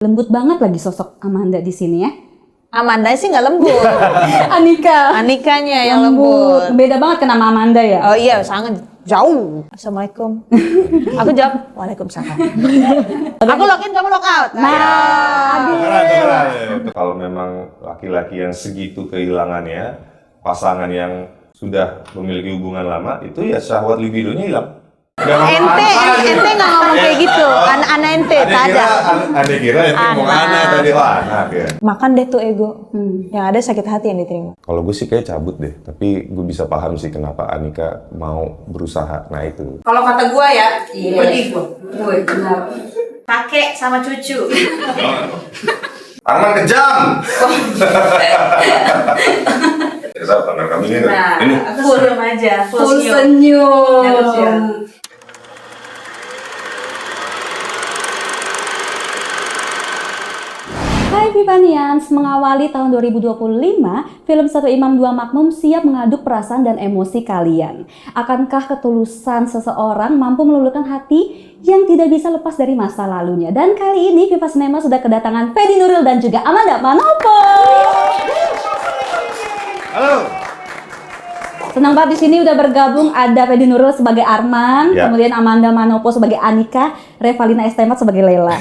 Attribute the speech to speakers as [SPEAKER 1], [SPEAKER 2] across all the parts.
[SPEAKER 1] Lembut banget lagi sosok Amanda di sini ya.
[SPEAKER 2] Amanda sih nggak lembut. Anikanya yang lembut.
[SPEAKER 1] Beda banget ke nama Amanda ya?
[SPEAKER 2] Oh iya, sangat jauh. Assalamualaikum. Aku jawab, waalaikumsalam. Aku login, kamu log out.
[SPEAKER 3] Kalau memang laki-laki yang segitu kehilangannya, pasangan yang sudah memiliki hubungan lama, itu ya syahwat libidonya hilang.
[SPEAKER 2] Ente nggak ngomong kayak gitu. Anak ente, tak ada.
[SPEAKER 3] Anda kira ente mau anak tadi anak ya.
[SPEAKER 2] Makan deh tuh ego. Yang ada sakit hati yang diterima.
[SPEAKER 3] Kalau gue sih kayak cabut deh, tapi gue bisa paham sih kenapa Anika mau berusaha. Nah itu.
[SPEAKER 4] Kalau kata gue ya, pergi gue benar. Kakek sama cucu.
[SPEAKER 3] Arman kejam. Ya, partner kami ini. Ini.
[SPEAKER 4] Aku senyum aja,
[SPEAKER 1] Full senyum.
[SPEAKER 4] Ya.
[SPEAKER 1] Hai Vivanians, mengawali tahun 2025, film Satu Imam Dua Makmum siap mengaduk perasaan dan emosi kalian. Akankah ketulusan seseorang mampu meluluhkan hati yang tidak bisa lepas dari masa lalunya? Dan kali ini Viva Cinema sudah kedatangan Fedi Nuril dan juga Amanda Manopo.
[SPEAKER 3] Halo.
[SPEAKER 1] Senang banget di sini udah bergabung, ada Fedi Nuril sebagai Arman,
[SPEAKER 3] Ya.
[SPEAKER 1] kemudian Amanda Manopo sebagai Anika, Revalina Estemat sebagai Lela.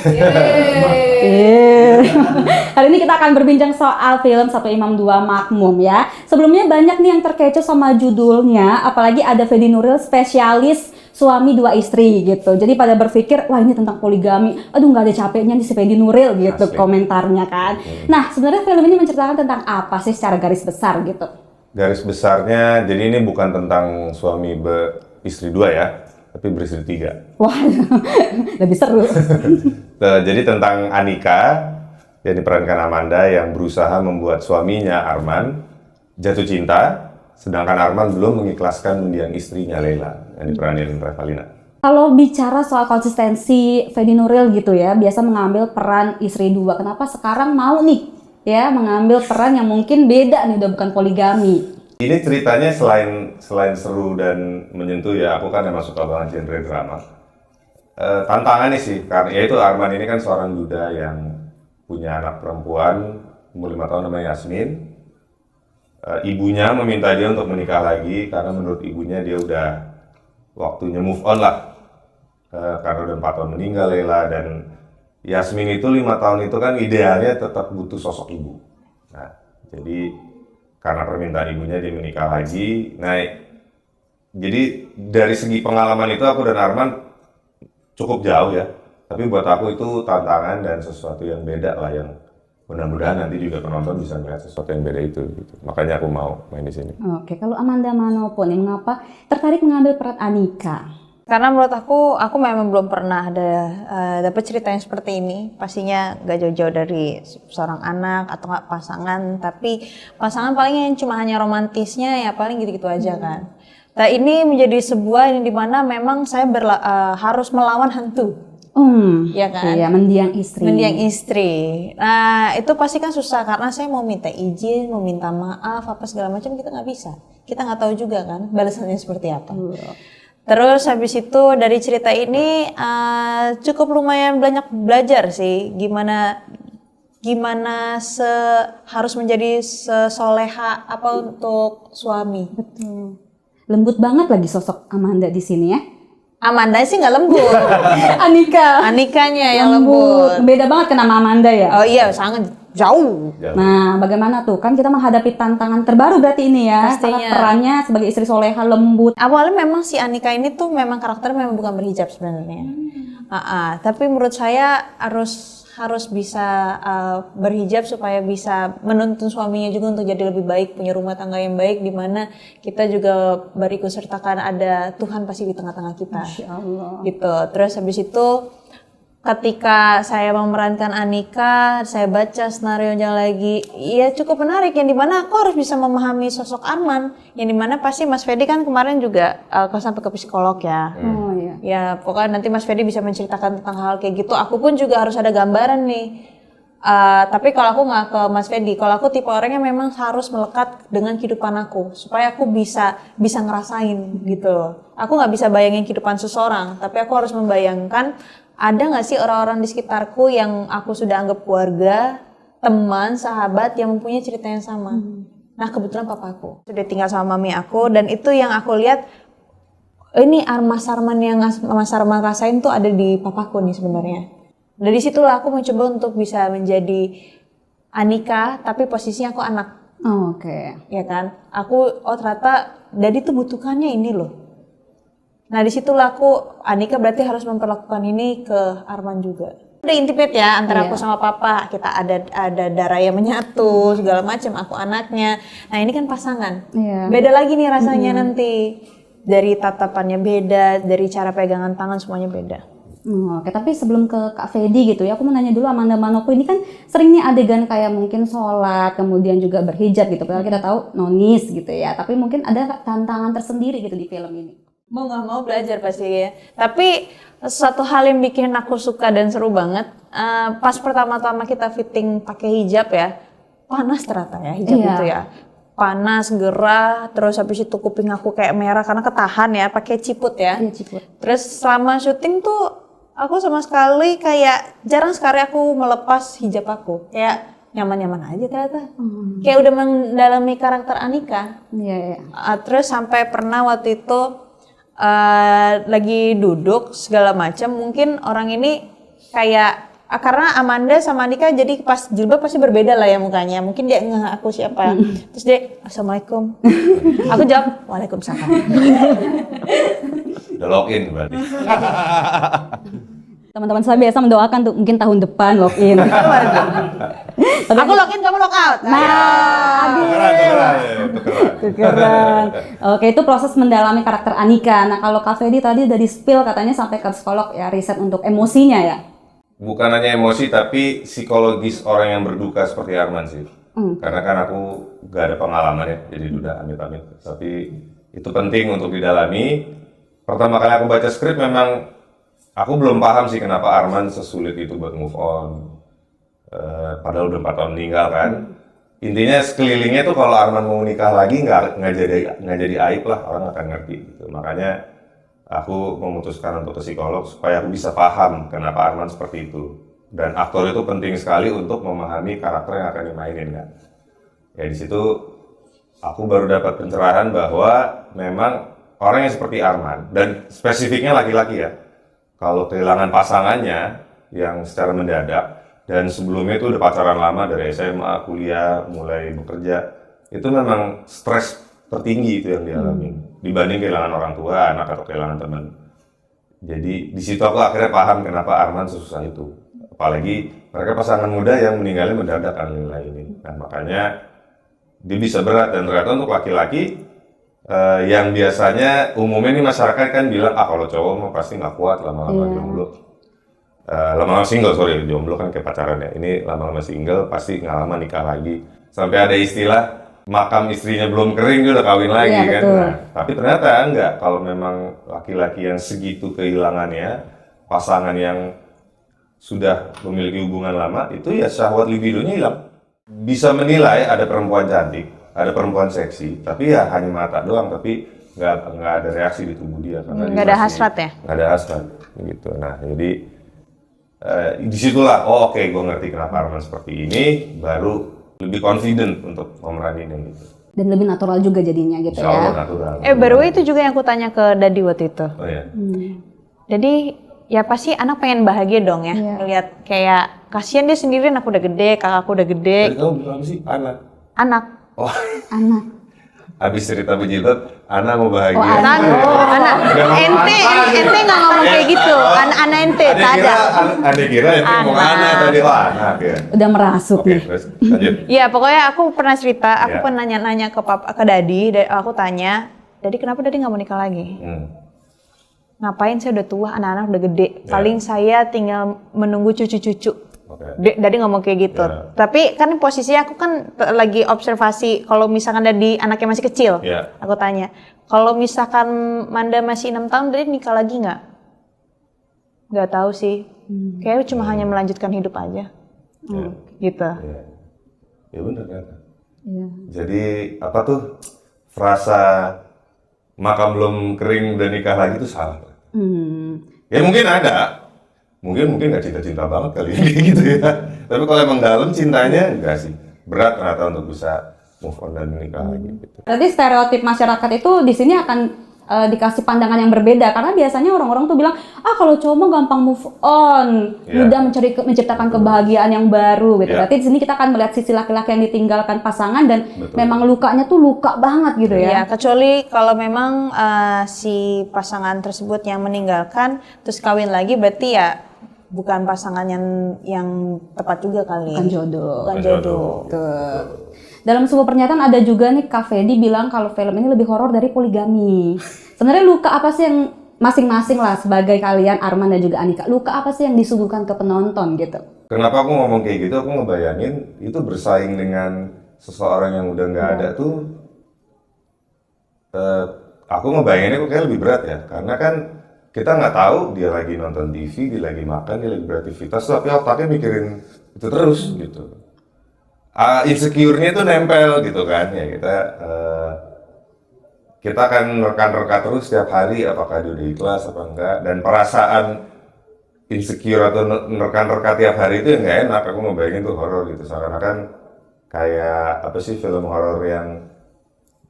[SPEAKER 1] Hari ini kita akan berbincang soal film Satu Imam Dua Makmum ya. Sebelumnya banyak nih yang terkecoh sama judulnya, apalagi ada Fedi Nuril spesialis suami dua istri gitu. Jadi pada berpikir, wah ini tentang poligami. Aduh nggak ada capeknya nih si Fedi Nuril gitu.
[SPEAKER 3] Asli.
[SPEAKER 1] Komentarnya kan. Nah sebenarnya film ini menceritakan tentang apa sih secara garis besar gitu?
[SPEAKER 3] Garis besarnya, jadi ini bukan tentang suami istri dua ya, tapi beristri tiga.
[SPEAKER 1] Wah, lebih seru.
[SPEAKER 3] Jadi tentang Anika yang diperankan Amanda yang berusaha membuat suaminya Arman jatuh cinta, sedangkan Arman belum mengikhlaskan mendiang istrinya Leila yang diperanin Revalina.
[SPEAKER 1] Kalau bicara soal konsistensi Fedi Nuril gitu ya, biasa mengambil peran istri dua. Kenapa sekarang mau nih ya mengambil peran yang mungkin beda nih, udah bukan poligami?
[SPEAKER 3] Ini ceritanya selain seru dan menyentuh ya, aku kan emang suka banget genre drama. Tantangannya sih, karena yaitu Arman ini kan seorang duda yang punya anak perempuan umur 5 tahun namanya Yasmin. Ibunya meminta dia untuk menikah lagi karena menurut ibunya dia udah waktunya move on lah. Karena udah 4 tahun meninggal Leila, dan Yasmin itu 5 tahun itu kan idealnya tetap butuh sosok ibu. Nah, jadi karena permintaan ibunya dia menikah lagi. Nah, jadi dari segi pengalaman itu aku dan Arman cukup jauh ya. Tapi buat aku itu tantangan dan sesuatu yang beda lah, yang mudah-mudahan nanti juga penonton bisa melihat sesuatu yang beda itu. Gitu. Makanya aku mau main di sini.
[SPEAKER 1] Oke, kalau Amanda Manopo nih, mengapa tertarik mengambil peran Anika?
[SPEAKER 2] Karena menurut aku memang belum pernah ada dapat cerita yang seperti ini. Pastinya gak jauh-jauh dari seorang anak atau nggak pasangan, tapi pasangan paling yang cuma hanya romantisnya ya paling gitu-gitu aja kan. Nah ini menjadi sebuah yang dimana memang saya harus melawan hantu. Ya kan?
[SPEAKER 1] Iya, mendiang istri.
[SPEAKER 2] Mendiang istri. Nah itu pasti kan susah karena saya mau minta izin, mau minta maaf, apa segala macam kita nggak bisa. Kita nggak tahu juga kan balasannya seperti apa. Terus habis itu dari cerita ini cukup lumayan banyak belajar sih gimana harus menjadi sesoleha apa untuk suami.
[SPEAKER 1] Betul. Lembut banget lagi sosok Amanda di sini ya.
[SPEAKER 2] Amanda sih nggak lembut. Anikanya yang lembut.
[SPEAKER 1] Beda banget ke nama Amanda ya.
[SPEAKER 2] Oh iya, sangat jauh.
[SPEAKER 1] Nah, bagaimana tuh? Kan kita menghadapi tantangan terbaru berarti ini ya.
[SPEAKER 2] Pastinya.
[SPEAKER 1] Sangat perannya sebagai istri soleha, lembut.
[SPEAKER 2] Awalnya memang si Anika ini tuh memang karakternya memang bukan berhijab sebenarnya. Tapi menurut saya harus bisa berhijab supaya bisa menuntun suaminya juga untuk jadi lebih baik, punya rumah tangga yang baik, di mana kita juga berikut sertakan ada Tuhan pasti di tengah-tengah kita.
[SPEAKER 1] Masya Allah.
[SPEAKER 2] Gitu. Terus habis itu ketika saya memerankan Anika, saya baca skenarionya lagi, ya cukup menarik, yang dimana aku harus bisa memahami sosok Arman, yang dimana pasti Mas Fedi kan kemarin juga sampai ke psikolog ya.
[SPEAKER 1] Oh iya.
[SPEAKER 2] Ya pokoknya nanti Mas Fedi bisa menceritakan tentang hal kayak gitu, aku pun juga harus ada gambaran nih. Tapi kalau aku nggak ke Mas Fedi, kalau aku tipe orangnya memang harus melekat dengan kehidupan aku, supaya aku bisa ngerasain gitu loh. Aku nggak bisa bayangin kehidupan seseorang, tapi aku harus membayangkan ada nggak sih orang-orang di sekitarku yang aku sudah anggap keluarga, teman, sahabat yang mempunyai cerita yang sama. Nah kebetulan papaku sudah tinggal sama mami aku, dan itu yang aku lihat, ini Mas Arman yang Mas Arman rasain tuh ada di papaku nih sebenarnya. Dari situlah aku mencoba untuk bisa menjadi Anika, tapi posisinya aku anak.
[SPEAKER 1] Oke.
[SPEAKER 2] Ya kan, aku ternyata Dadi tuh butuhkannya ini loh. Nah disitulah aku, Anika berarti harus memperlakukan ini ke Arman juga. Udah intimate ya antara aku sama papa, kita ada darah yang menyatu segala macam, aku anaknya. Nah ini kan pasangan, beda lagi nih rasanya nanti, dari tatapannya beda, dari cara pegangan tangan semuanya beda.
[SPEAKER 1] Oke, tapi sebelum ke Kak Fedi gitu ya, aku mau nanya dulu Amanda Manopo ini kan sering nih adegan kayak mungkin sholat, kemudian juga berhijab gitu. Padahal kita tahu nonis gitu ya, tapi mungkin ada tantangan tersendiri gitu di film ini.
[SPEAKER 2] Mau nggak mau belajar pasti ya. Tapi satu hal yang bikin aku suka dan seru banget, pas pertama-tama kita fitting pakai hijab ya, panas ternyata ya hijab itu ya. Panas, gerah, terus habis itu kuping aku kayak merah karena ketahan ya, pakai ciput ya.
[SPEAKER 1] Iya, ciput.
[SPEAKER 2] Terus selama syuting tuh aku sama sekali kayak jarang sekali aku melepas hijab aku. Kayak nyaman-nyaman aja ternyata. Kayak udah mendalami karakter Anika.
[SPEAKER 1] Iya.
[SPEAKER 2] Terus sampai pernah waktu itu lagi duduk segala macam, mungkin orang ini kayak karena Amanda sama Anika jadi pas jilbab pasti berbeda lah ya mukanya. Mungkin dia nggak aku siapa. Terus dia Assalamualaikum. Aku jawab Waalaikumsalam.
[SPEAKER 3] Udah login berarti.
[SPEAKER 1] Teman-teman saya biasa mendoakan tuh mungkin tahun depan login.
[SPEAKER 2] Aku login, kamu log out.
[SPEAKER 1] Keren. Oke, itu proses mendalami karakter Anika. Nah, kalau Kak Fedi tadi udah di-spill katanya sampai ke psikolog ya, riset untuk emosinya ya.
[SPEAKER 3] Bukan hanya emosi, tapi psikologis orang yang berduka seperti Arman sih. Karena kan aku gak ada pengalaman ya, jadi duda amit-amit. Tapi itu penting untuk didalami. Pertama kali aku baca skrip memang aku belum paham sih kenapa Arman sesulit itu buat move on. Padahal udah 4 tahun meninggal kan. Intinya sekelilingnya tuh kalau Arman mau nikah lagi nggak jadi aib lah, orang akan ngerti gitu. Makanya aku memutuskan untuk ke psikolog supaya aku bisa paham kenapa Arman seperti itu. Dan aktor itu penting sekali untuk memahami karakter yang akan dimainin kan. Ya di situ aku baru dapat pencerahan bahwa memang orang yang seperti Arman, dan spesifiknya laki-laki ya, kalau kehilangan pasangannya yang secara mendadak, dan sebelumnya itu udah pacaran lama dari SMA, kuliah, mulai bekerja, itu memang stres tertinggi itu yang dialami dibanding kehilangan orang tua, anak, atau kehilangan teman. Jadi di situ aku akhirnya paham kenapa Arman sesusah itu. Apalagi mereka pasangan muda yang meninggalnya mendadak kan ini. Nah makanya dia bisa berat, dan ternyata untuk laki-laki yang biasanya umumnya nih masyarakat kan bilang kalau cowok mah pasti nggak kuat lama-lama jomblo. Lama-lama single, sorry, jomblo kan kayak pacaran ya. Ini lama-lama single pasti nggak lama nikah lagi. Sampai ada istilah makam istrinya belum kering dia udah kawin lagi kan. Nah, tapi ternyata enggak, kalau memang laki-laki yang segitu kehilangannya, pasangan yang sudah memiliki hubungan lama, itu ya syahwat libidonya hilang. Bisa menilai ada perempuan cantik, ada perempuan seksi, tapi ya hanya mata doang, tapi nggak ada reaksi di tubuh dia karena
[SPEAKER 2] nggak ada hasrat ya?
[SPEAKER 3] Nggak ada hasrat gitu. Nah jadi disitulah oke, gue ngerti kenapa Arman seperti ini, baru lebih confident untuk memeranin gitu.
[SPEAKER 1] Dan lebih natural juga jadinya gitu
[SPEAKER 3] Insya Allah
[SPEAKER 1] ya.
[SPEAKER 3] natural.
[SPEAKER 2] By the way itu juga yang aku tanya ke Dadi waktu itu.
[SPEAKER 3] Oh ya.
[SPEAKER 2] Jadi ya pasti anak pengen bahagia dong ya, lihat kayak kasihan dia sendirian, aku udah gede, kakakku udah gede.
[SPEAKER 3] Tadi kamu bilang apa sih?
[SPEAKER 2] Anak.
[SPEAKER 3] Oh.
[SPEAKER 1] Anak.
[SPEAKER 3] Habis cerita berjilbab, Ana mau bahagia.
[SPEAKER 2] Anak. Ente nggak ngomong kayak gitu. Anak ente, tak ada.
[SPEAKER 3] Ada kira ente mau anak tadi, anak ya.
[SPEAKER 1] Udah merasuk
[SPEAKER 3] Oke,
[SPEAKER 1] nih.
[SPEAKER 3] terus lanjut.
[SPEAKER 2] Iya, pokoknya aku pernah cerita, aku
[SPEAKER 3] Ya.
[SPEAKER 2] pernah nanya ke Dadi, aku tanya, Dadi kenapa Dadi nggak mau nikah lagi? Ngapain, saya udah tua, anak-anak udah gede. Paling saya tinggal menunggu cucu-cucu. Dadi ngomong kayak gitu. Tapi kan posisinya aku kan lagi observasi kalau misalkan Dadi anaknya masih kecil. Aku tanya, kalau misalkan Manda masih 6 tahun, Dadi nikah lagi nggak? Nggak tahu sih. Kayaknya cuma hanya melanjutkan hidup aja. Gitu.
[SPEAKER 3] Ya benar kan. Jadi apa tuh frasa makam belum kering dan nikah lagi itu salah. Ya mungkin ada, mungkin nggak cinta-cinta banget kali ini gitu ya. Tapi kalau emang dalam cintanya enggak sih, berat ternyata untuk bisa move on dan menikah lagi gitu.
[SPEAKER 1] Berarti stereotip masyarakat itu di sini akan dikasih pandangan yang berbeda, karena biasanya orang-orang tuh bilang, kalau cowok mah gampang move on, mudah menciptakan kebahagiaan yang baru gitu.
[SPEAKER 3] Iya.
[SPEAKER 1] Berarti di sini kita akan melihat sisi laki-laki yang ditinggalkan pasangan dan
[SPEAKER 3] Betul.
[SPEAKER 1] memang lukanya tuh luka banget gitu
[SPEAKER 2] Ya,
[SPEAKER 1] ya.
[SPEAKER 2] kecuali kalau memang si pasangan tersebut yang meninggalkan terus kawin lagi, berarti ya bukan pasangan yang tepat juga kali.
[SPEAKER 1] Bukan jodoh.
[SPEAKER 2] Bukan jodoh.
[SPEAKER 1] Tuh. Dalam sebuah pernyataan ada juga nih Kak Fedi bilang kalau film ini lebih horor dari poligami. Sebenarnya luka apa sih yang masing-masing lah sebagai kalian Arman dan juga Anika, luka apa sih yang disuguhkan ke penonton gitu?
[SPEAKER 3] Kenapa aku ngomong kayak gitu? Aku ngebayangin itu bersaing dengan seseorang yang udah nggak ada tuh. Aku ngebayanginnya kok kayak lebih berat ya, karena kan kita nggak tahu dia lagi nonton TV, dia lagi makan, dia lagi beraktivitas, tapi otaknya mikirin itu terus gitu. Insecure-nya itu nempel gitu kan ya, kita akan rekan-rekan terus setiap hari apakah dia udah ikhlas apa enggak, dan perasaan insecure atau rekan-rekan tiap hari itu yang nggak enak. Aku ngebayangin tuh horor gitu, seakan-akan kayak apa sih film horor yang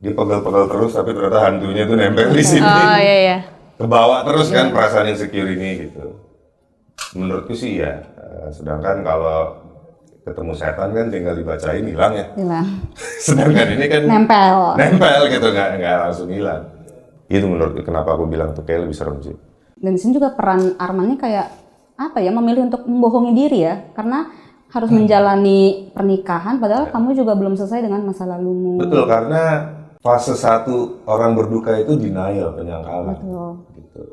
[SPEAKER 3] dia pegel-pegel terus tapi ternyata hantunya tuh nempel di sini.
[SPEAKER 2] Oh iya.
[SPEAKER 3] Kebawa terus kan perasaan insecure ini gitu. Menurutku sih ya, sedangkan kalau ketemu setan kan tinggal dibacain hilang ya.
[SPEAKER 1] Hilang.
[SPEAKER 3] Sedangkan ini kan
[SPEAKER 1] Nempel
[SPEAKER 3] gitu, nggak langsung hilang. Itu menurutku kenapa aku bilang tuh kayak lebih serem sih.
[SPEAKER 1] Dan di sini juga peran Arman ini kayak apa ya, memilih untuk membohongi diri ya, karena harus menjalani pernikahan padahal kamu juga belum selesai dengan masa lalumu.
[SPEAKER 3] Betul, karena fase 1 orang berduka itu denial, penyangkalan.
[SPEAKER 1] Betul.
[SPEAKER 3] Gitu.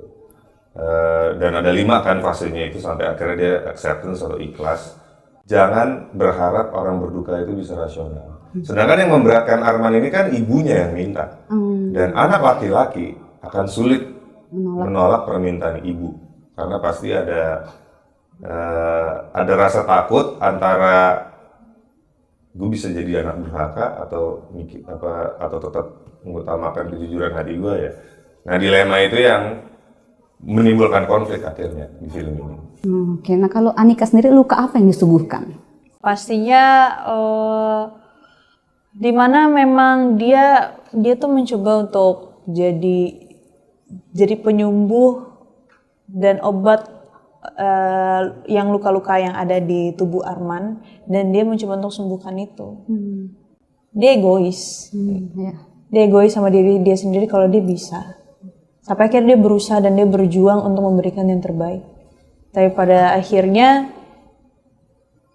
[SPEAKER 3] Dan ada 5 kan fasenya itu sampai akhirnya dia acceptance atau ikhlas. Jangan berharap orang berduka itu bisa rasional. Sedangkan yang memberatkan Arman ini kan ibunya yang minta. Dan anak laki-laki akan sulit menolak permintaan ibu. Karena pasti ada rasa takut antara gue bisa jadi anak durhaka atau tetap mengutamakan kejujuran hati gue ya. Nah, dilema itu yang menimbulkan konflik akhirnya di film ini.
[SPEAKER 1] Oke, nah kalau Anika sendiri luka apa yang disuguhkan?
[SPEAKER 2] Pastinya di mana memang dia tuh mencoba untuk jadi penyembuh dan obat yang luka-luka yang ada di tubuh Arman, dan dia mencoba untuk sembuhkan itu. Dia egois.
[SPEAKER 1] Ya.
[SPEAKER 2] Dia egois sama diri dia sendiri kalau dia bisa. Sampai akhirnya dia berusaha dan dia berjuang untuk memberikan yang terbaik. Tapi pada akhirnya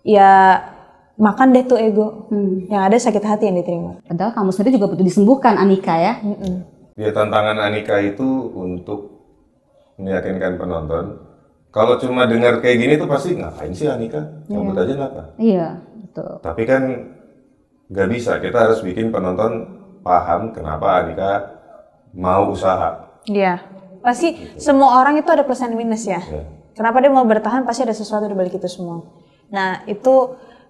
[SPEAKER 2] ya makan deh tuh ego. Yang ada sakit hati yang diterima.
[SPEAKER 1] Padahal kamu sendiri juga butuh disembuhkan Anika ya.
[SPEAKER 3] Ya, tantangan Anika itu untuk meyakinkan penonton. Kalau cuma dengar kayak gini tuh pasti ngapain sih Anika? Cabut aja kenapa?
[SPEAKER 1] Iya, betul.
[SPEAKER 3] Tapi kan nggak bisa, kita harus bikin penonton paham kenapa Anika mau usaha.
[SPEAKER 2] Iya. Pasti semua orang itu ada plus and minus ya. Kenapa dia mau bertahan, pasti ada sesuatu di balik itu semua. Nah,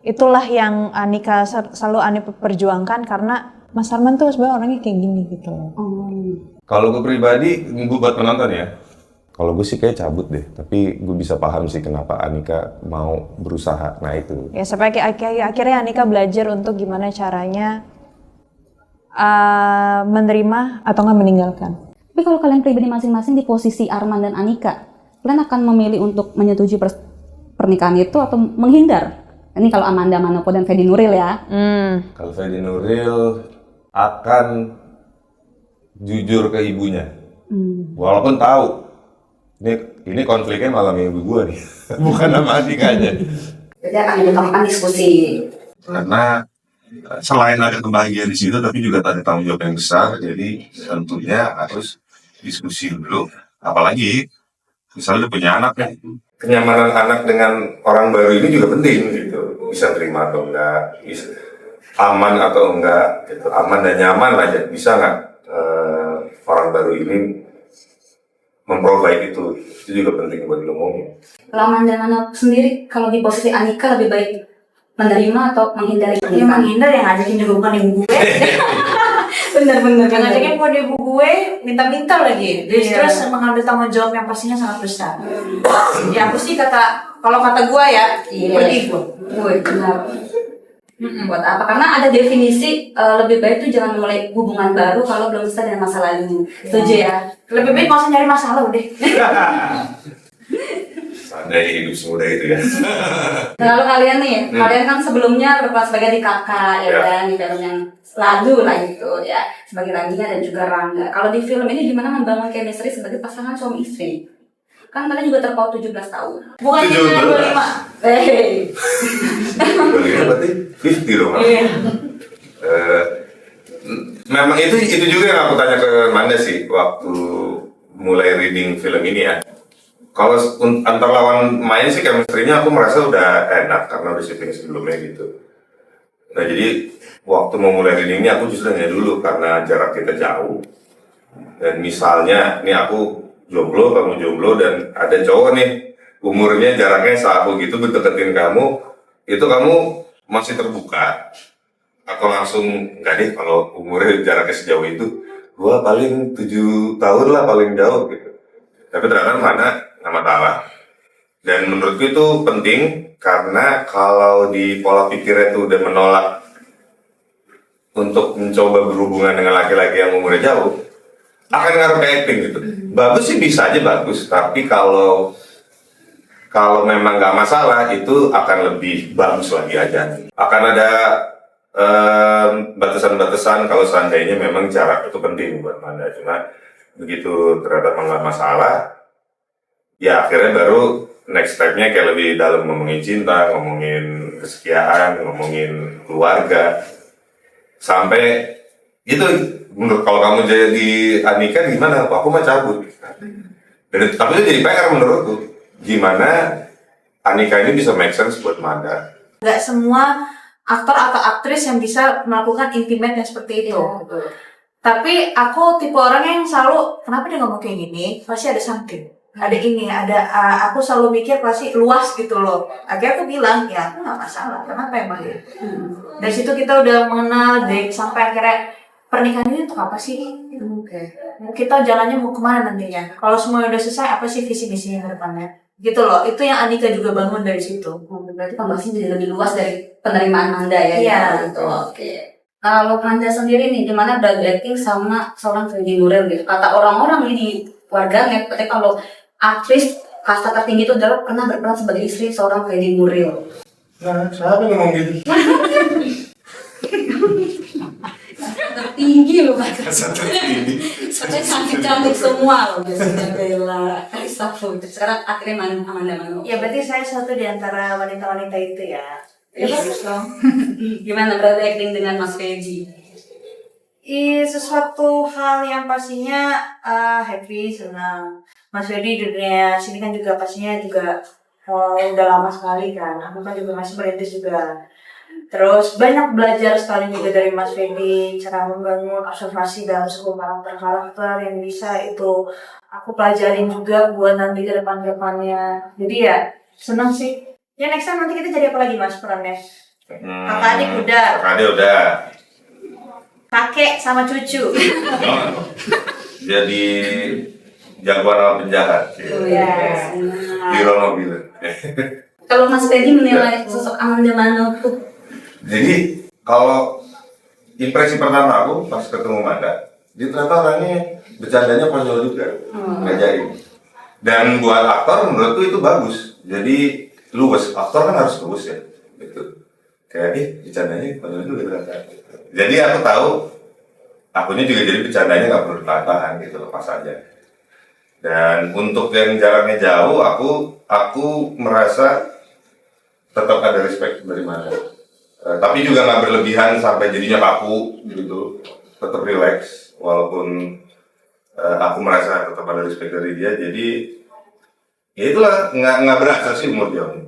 [SPEAKER 2] itulah yang Anika selalu perjuangkan, karena Mas Arman tuh sebenarnya orangnya kayak gini gitu loh.
[SPEAKER 3] Kalau gue pribadi, gue buat penonton ya. Kalau gue sih kayak cabut deh, tapi gue bisa paham sih kenapa Anika mau berusaha. Nah itu.
[SPEAKER 2] Ya, sampai akhirnya Anika belajar untuk gimana caranya menerima atau nggak meninggalkan.
[SPEAKER 1] Tapi kalau kalian pribadi masing-masing di posisi Arman dan Anika, kalian akan memilih untuk menyetujui pernikahan itu atau menghindar? Ini kalau Amanda Manopo dan Fedi Nuril ya.
[SPEAKER 3] Kalau Fedi Nuril akan jujur ke ibunya, walaupun tahu ini konfliknya malah sama ibu gue nih, bukan sama Anikanya.
[SPEAKER 4] Jadi akan diutamakan diskusi.
[SPEAKER 3] Karena selain ada kebahagiaan di situ, tapi juga ada tanggung jawab yang besar. Jadi tentunya harus diskusi dulu. Apalagi misalnya udah punya anak ya, kenyamanan anak dengan orang baru ini juga penting gitu. Bisa terima atau enggak, bisa aman atau enggak, gitu. Aman dan nyaman aja. Bisa nggak orang baru ini memprovide itu juga penting buat ngomongin.
[SPEAKER 1] Kalau Amanda Manopo sendiri, kalau di posisi Anika lebih baik menerima atau menghindari
[SPEAKER 4] Dia
[SPEAKER 1] pernikahan?
[SPEAKER 4] menghindar, yang ngajakin juga bukan ibu gue.
[SPEAKER 1] Bener-bener.
[SPEAKER 4] Yang ngajakin buat ibu gue minta-minta lagi. Dia terus mengambil tanggung jawab yang pastinya sangat besar. Ya aku sih kalau kata gue ya, pergi gue.
[SPEAKER 1] Benar. Buat apa? Karena ada definisi lebih baik tuh jangan mulai hubungan baru kalau belum selesai dengan masa lalu. Setuju ya?
[SPEAKER 4] Lebih baik gak usah nyari masalah udah.
[SPEAKER 3] Seandainya hidup semudah itu ya.
[SPEAKER 1] Nah, lalu kalian nih, kalian kan sebelumnya berperan sebagai adik kakak ya kan di film yang lalu lah itu ya, sebagai Rangga dan juga Rangga. Kalau di film ini gimana membangun chemistry sebagai pasangan suami istri? Kan kalian juga terpaut 17 tahun.
[SPEAKER 4] Bukannya 25.
[SPEAKER 3] Bagaimana berarti 50 dong. Memang itu juga yang aku tanya ke Manda sih waktu mulai reading film ini ya. Kalau antar lawan main sih chemistry-nya aku merasa udah enak karena udah syuting sebelumnya gitu. Nah jadi waktu mau mulai reading ini aku justru nanya dulu karena jarak kita jauh. Dan misalnya nih aku jomblo, kamu jomblo dan ada cowok nih umurnya jaraknya seaku gitu berdeketin kamu, itu kamu masih terbuka atau langsung enggak deh kalau umurnya jaraknya sejauh itu, gua paling 7 tahun lah paling jauh gitu. Tapi ternyata mana nama taala. Dan menurutku itu penting karena kalau di pola pikirnya itu udah menolak untuk mencoba berhubungan dengan laki-laki yang umurnya jauh, akan ngaruh ke acting gitu. Bagus sih bisa aja bagus, tapi kalau memang nggak masalah itu akan lebih bagus lagi aja. Akan ada batasan-batasan kalau seandainya memang jarak itu penting buat Manda. Cuma begitu ternyata memang nggak masalah, ya akhirnya baru next step-nya kayak lebih dalam ngomongin cinta, ngomongin kesetiaan, ngomongin keluarga. Sampai itu menurut kalau kamu jadi Anika gimana? Aku mah cabut. Dan tapi itu jadi PR menurutku. Gimana Anika ini bisa make sense buat Manda?
[SPEAKER 4] Gak semua aktor atau aktris yang bisa melakukan intimate yang seperti itu. Tapi aku tipe orang yang selalu, kenapa dia ngomong kayak gini? Pasti ada something. Ada ini, aku selalu mikir pasti luas gitu loh. Akhirnya aku bilang, ya aku gak masalah. Kenapa emang ya? Dari situ kita udah mengenal, sampai akhirnya pernikahan ini untuk apa sih? Kita jalannya mau kemana nantinya? Kalau semua udah selesai, apa sih visi misinya ke depannya? Gitu loh, itu yang Anika juga bangun dari situ.
[SPEAKER 1] Berarti pembahasannya jadi lebih luas dari penerimaan Manda ya?
[SPEAKER 4] Iya.
[SPEAKER 1] Gitu. Oke. Kalau Manda sendiri nih, gimana beracting sama seorang Freddie Nuril gitu? Kata orang-orang ini di warganet, kalau aktris kasta tertinggi itu adalah pernah berperan sebagai istri seorang Freddie Nuril.
[SPEAKER 3] Nah, siapa yang ngomong gitu?
[SPEAKER 1] Tertinggi loh kata.
[SPEAKER 3] Tertinggi.
[SPEAKER 1] Soalnya cantik-cantik semua loh biasanya Bella, Aisyah itu. Sekarang akhirnya Amanda Mano.
[SPEAKER 4] Ya berarti saya satu di antara wanita-wanita itu ya. Ya bagus dong.
[SPEAKER 1] Gimana berarti acting dengan Mas Feji?
[SPEAKER 4] Sesuatu hal yang pastinya happy, senang. Mas Fedi di dunia sini kan juga pastinya juga udah lama sekali kan. Aku kan juga masih merintis juga. Terus banyak belajar sekali juga dari Mas Fedi, cara membangun observasi dalam sebuah karakter yang bisa itu aku pelajarin juga buat nanti ke depannya. Jadi ya senang sih. Ya next time nanti kita jadi apa lagi Mas perannya? Kakak adik udah.
[SPEAKER 3] Kakak adik udah.
[SPEAKER 4] Kakek sama cucu.
[SPEAKER 3] Jadi jagoan alam penjahat.
[SPEAKER 4] Yes.
[SPEAKER 3] Hero mobil.
[SPEAKER 1] Kalau Mas Feji menilai sosok Amanda Mano tuh,
[SPEAKER 3] jadi kalau impresi pertama aku pas ketemu Manda, dia ternyata orangnya bercandanya konyol juga, ngajarin. Dan buat aktor menurutku itu bagus. Jadi luwes, aktor kan harus luwes ya, gitu. Kayak bercandanya konyol juga ternyata. Jadi aku tahu, akunya juga jadi bercandanya nggak perlu tahan gitu, lepas aja. Dan untuk yang jaraknya jauh, aku merasa tetap ada respect dari Manda. Tapi juga nggak berlebihan sampai jadinya kaku gitu, tetap relax walaupun aku merasa tetap ada respect dari dia. Jadi ya itulah, nggak berasa sih umur jauh.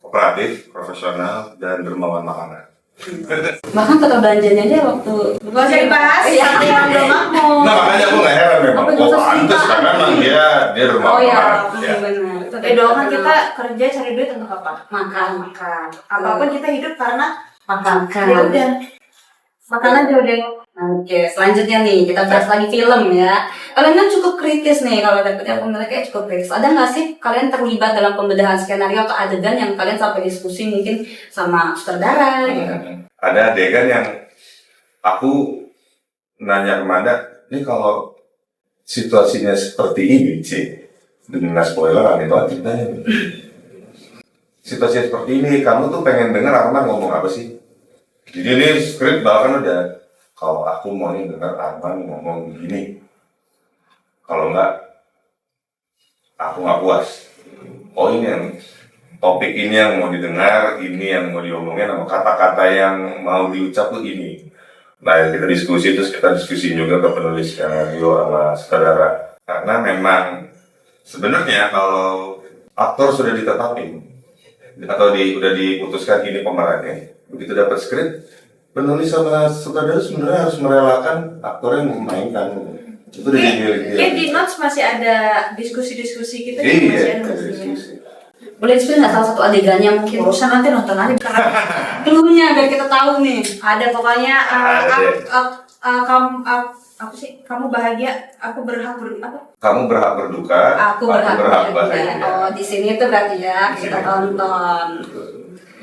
[SPEAKER 3] Kooperatif, profesional, dan dermawan makanan.
[SPEAKER 1] bahkan kata belanjanya aja waktu
[SPEAKER 4] Gak usah dibahas, satu yang belum aku.
[SPEAKER 3] Nah makanya aku nggak heran memang. Pantes karena memang dia dermawan.
[SPEAKER 1] oh ya,
[SPEAKER 3] Ya.
[SPEAKER 1] benar.
[SPEAKER 4] Doakan kita kerja cari duit untuk apa?
[SPEAKER 1] makan.
[SPEAKER 4] Makan. Apapun kita hidup karena
[SPEAKER 1] Makan.
[SPEAKER 4] ya udah. Makan aja udah.
[SPEAKER 1] Oke, selanjutnya nih kita bahas lagi film ya. Kalian kan cukup kritis nih kalau dapetnya pemerintah kayak cukup kritis. Ada nggak sih kalian terlibat dalam pembedahan skenario atau adegan yang kalian sampai diskusi mungkin sama sutradara? Gitu?
[SPEAKER 3] Ada adegan yang aku nanya ke Manda, ini kalau situasinya seperti ini sih, dengan spoiler itu ceritanya. Situasi seperti ini, kamu tuh pengen dengar Arman ngomong apa sih? Jadi ini skrip bahkan udah, kalau aku mau dengar Arman ngomong begini, kalau enggak, aku nggak puas. Oh ini yang topik ini yang mau didengar, ini yang mau diomongin, sama kata-kata yang mau diucap tuh ini. Nah kita diskusi, terus kita diskusi juga ke penulis skenario sama sutradara. Karena memang sebenarnya kalau aktor sudah ditetapin atau udah diputuskan ini pemerannya, begitu dapat skrip, penulis sama sutradara sebenarnya harus merelakan aktor yang memainkan. Itu udah dimiliki.
[SPEAKER 4] Kayak di notes masih ada diskusi-diskusi gitu.
[SPEAKER 3] Iya,
[SPEAKER 4] Masih ada
[SPEAKER 3] ada
[SPEAKER 4] diskusi.
[SPEAKER 3] diskusi.
[SPEAKER 1] Boleh spill nggak salah satu adegannya mungkin?
[SPEAKER 4] Gak usah, nanti nonton aja.
[SPEAKER 1] Cluenya biar kita tahu nih.
[SPEAKER 4] Ada pokoknya
[SPEAKER 3] Ada.
[SPEAKER 4] apa sih? Kamu bahagia, aku berhak apa?
[SPEAKER 3] Kamu berhak berduka,
[SPEAKER 1] Aku berhak
[SPEAKER 3] bahagia.
[SPEAKER 1] Oh, di sini tuh berarti ya kita tonton.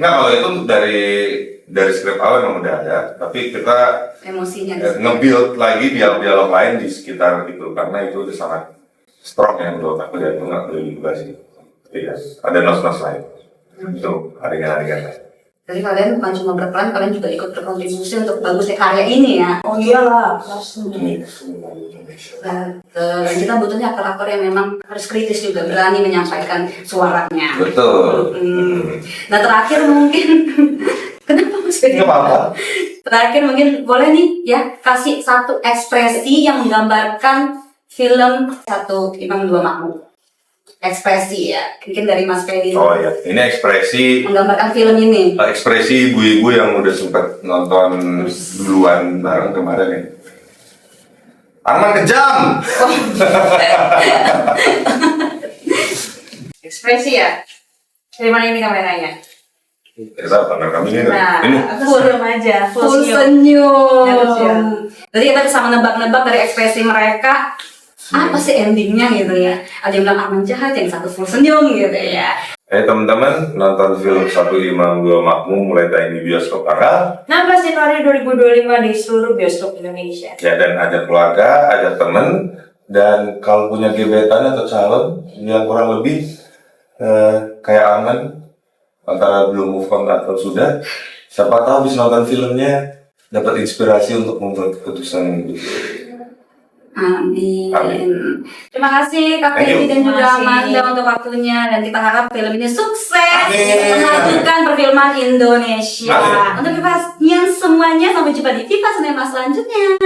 [SPEAKER 3] Nah kalau itu dari skrip awal memang udah ada, tapi kita
[SPEAKER 1] Emosinya di situ.
[SPEAKER 3] nge-build lagi dialog-dialog lain di sekitar itu, karena itu udah sangat strong ya menurut aku, dan itu nggak perlu juga sih. Iya, ada nos-nos lain. Itu adegan-adegan lain.
[SPEAKER 1] Jadi kalian bukan cuma berperan, kalian juga ikut berkontribusi untuk bagusnya karya ini ya.
[SPEAKER 4] Oh iyalah, pasti.
[SPEAKER 1] Dan kita butuhnya aktor-aktor yang memang harus kritis juga, berani menyampaikan suaranya.
[SPEAKER 3] Betul.
[SPEAKER 1] Nah terakhir mungkin, kenapa Mas Ferry?
[SPEAKER 3] Nggak apa-apa.
[SPEAKER 1] Terakhir mungkin boleh nih ya kasih satu ekspresi yang menggambarkan film Satu Imam Dua Makmum. Ekspresi ya, mungkin dari Mas Ferry.
[SPEAKER 3] Oh iya, ini ekspresi
[SPEAKER 1] Menggambarkan film ini.
[SPEAKER 3] ekspresi ibu-ibu yang udah sempet nonton duluan bareng kemarin nih. Arman kejam.
[SPEAKER 4] Ekspresi ya. Dari mana ini kameranya?
[SPEAKER 3] Kita kamera kami ini.
[SPEAKER 4] Nah,
[SPEAKER 3] Ini.
[SPEAKER 4] aku senyum aja.
[SPEAKER 1] Full
[SPEAKER 4] senyum.
[SPEAKER 1] senyum.
[SPEAKER 4] Ya, full senyum.
[SPEAKER 1] Jadi kita bisa menebak-nebak dari ekspresi mereka apa sih endingnya gitu ya. Ada yang bilang Arman jahat, yang satu full senyum gitu ya.
[SPEAKER 3] Teman-teman, nonton film Satu Imam Dua Makmum mulai tayang di bioskop tanggal
[SPEAKER 4] 16 Januari 2025 di seluruh bioskop Indonesia.
[SPEAKER 3] ya, dan ada keluarga, ada teman, dan kalau punya gebetan atau calon yang kurang lebih kayak Arman, antara belum move on atau sudah, siapa tahu bisa nonton filmnya dapat inspirasi untuk membuat keputusan hidup.
[SPEAKER 1] Amin.
[SPEAKER 3] Amin.
[SPEAKER 1] Terima kasih Kak
[SPEAKER 3] Thank you.
[SPEAKER 1] Vivi dan juga
[SPEAKER 4] Terima kasih.
[SPEAKER 1] Amanda untuk waktunya, dan kita harap film ini sukses
[SPEAKER 3] Amin.
[SPEAKER 1] memajukan perfilman Indonesia.
[SPEAKER 3] Amin.
[SPEAKER 1] Untuk Vivasnian semuanya, sampai jumpa di Viva Cinema selanjutnya.